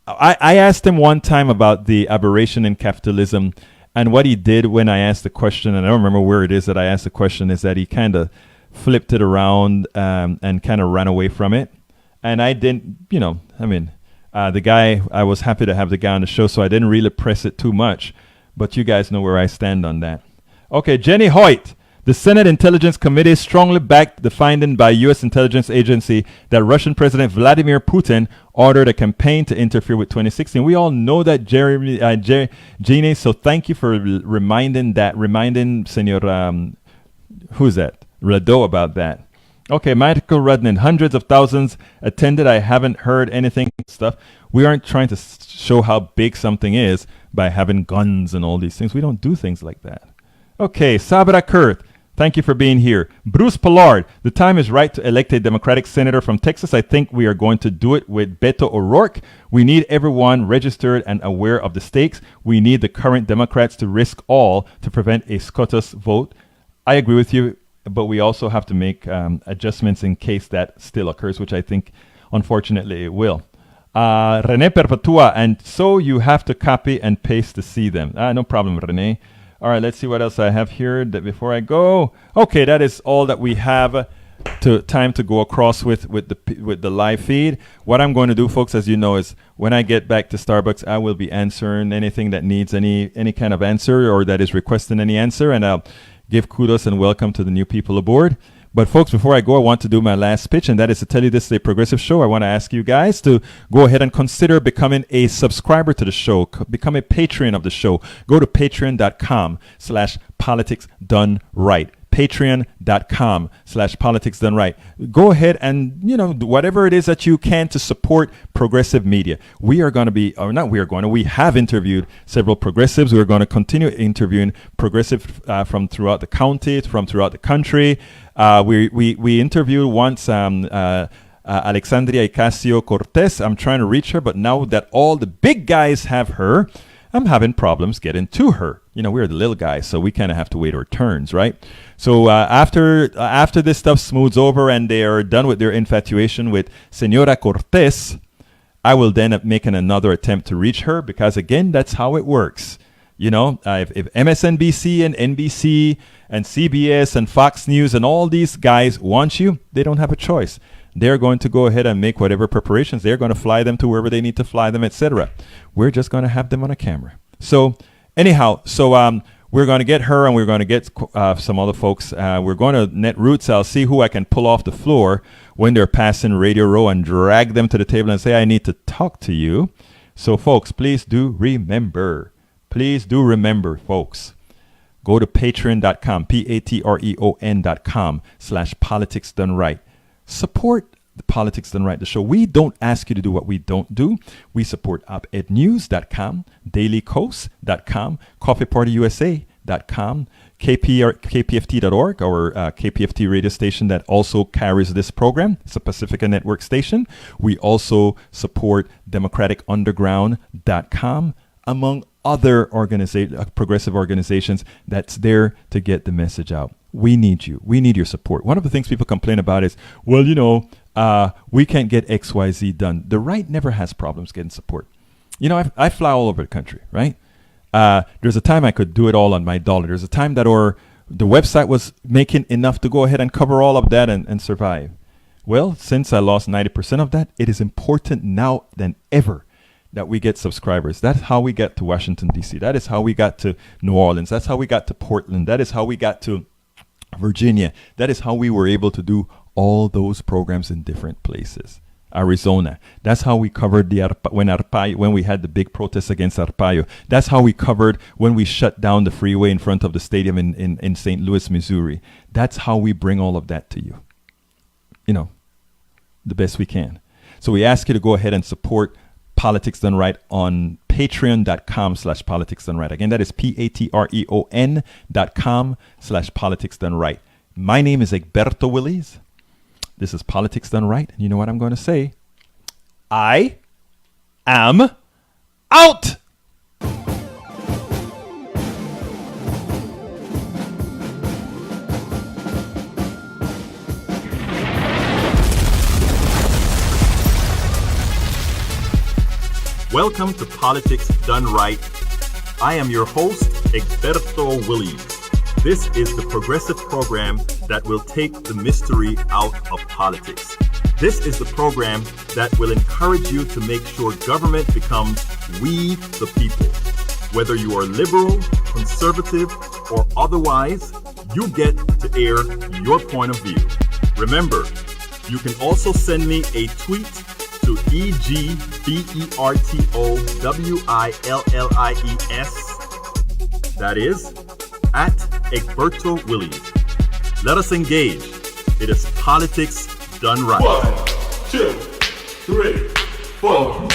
asked him one time about the aberration in capitalism, and what he did when I asked the question, and I don't remember where it is that I asked the question, is that he kind of flipped it around and kind of ran away from it. And I didn't, the guy, I was happy to have the guy on the show, so I didn't really press it too much. But you guys know where I stand on that. Okay, Jenny Hoyt. The Senate Intelligence Committee strongly backed the finding by U.S. intelligence agency that Russian President Vladimir Putin ordered a campaign to interfere with 2016. We all know that, Jeannie, so thank you for reminding Senor, who's that? Rado about that. Okay, Michael Rudnan, hundreds of thousands attended. I haven't heard anything stuff. We aren't trying to show how big something is by having guns and all these things. We don't do things like that. Okay, Sabra Kurth, thank you for being here. Bruce Pollard, the time is right to elect a Democratic senator from Texas. I think we are going to do it with Beto O'Rourke. We need everyone registered and aware of the stakes. We need the current Democrats to risk all to prevent a SCOTUS vote. I agree with you, but we also have to make adjustments in case that still occurs, which I think, unfortunately, it will. Rene Perpetua, and so you have to copy and paste to see them. No problem, Rene. All right, let's see what else I have here before I go. Okay, that is all that we have time to go across with the live feed. What I'm going to do, folks, as you know, is when I get back to Starbucks, I will be answering anything that needs any kind of answer or that is requesting any answer, and I'll give kudos and welcome to the new people aboard. But folks, before I go, I want to do my last pitch, and that is to tell you this is a progressive show. I want to ask you guys to go ahead and consider becoming a subscriber to the show, become a Patreon of the show. Go to patreon.com/politicsdoneright. Patreon.com/politicsdoneright. Go ahead and, whatever it is that you can to support progressive media. We are going to be, or not we are going to, we have interviewed several progressives. We're going to continue interviewing progressive from throughout the county, from throughout the country. We interviewed once Alexandria Ocasio-Cortez. I'm trying to reach her, but now that all the big guys have her, I'm having problems getting to her. We're the little guys, so we kind of have to wait our turns, right? So after this stuff smooths over and they are done with their infatuation with Senora Cortez, I will then make another attempt to reach her because, again, that's how it works. If MSNBC and NBC and CBS and Fox News and all these guys want you, they don't have a choice. They're going to go ahead and make whatever preparations. They're going to fly them to wherever they need to fly them, etc. We're just going to have them on a camera. So anyhow, we're going to get her and we're going to get some other folks. We're going to Netroots. I'll see who I can pull off the floor when they're passing Radio Row and drag them to the table and say, I need to talk to you. So folks, please do remember, folks. Go to patreon.com, patreon.com/politicsdoneright. Support the Politics Done Right, the show. We don't ask you to do what we don't do. We support opednews.com, dailycoast.com, coffeepartyusa.com, kpft.org, our KPFT radio station that also carries this program. It's a Pacifica Network station. We also support democraticunderground.com, among other progressive organizations that's there to get the message out. We need you. We need your support. One of the things people complain about is, well, we can't get XYZ done. The right never has problems getting support. I fly all over the country, right? There's a time I could do it all on my dollar. There's a time that the website was making enough to go ahead and cover all of that and survive. Well, since I lost 90% of that, it is important now than ever that we get subscribers. That's how we got to Washington, D.C. That is how we got to New Orleans. That's how we got to Portland. That is how we got to Virginia. That is how we were able to do all those programs in different places. Arizona. That's how we covered when we had the big protests against Arpaio. That's how we covered when we shut down the freeway in front of the stadium in St. Louis, Missouri. That's how we bring all of that to you. The best we can. So we ask you to go ahead and support Politics Done Right on patreon.com/politics done right. Again, that is patreon.com/politics done right. My name is Egberto Willies. This is Politics Done Right. And you know what I'm going to say? I am out. Welcome to Politics Done Right. I am your host, Egberto Willies. This is the progressive program that will take the mystery out of politics. This is the program that will encourage you to make sure government becomes we the people. Whether you are liberal, conservative, or otherwise, you get to air your point of view. Remember, you can also send me a tweet to EGBERTOWILLIES. That is at Egberto Willies. Let us engage. It is Politics Done Right. 1, 2, 3, 4.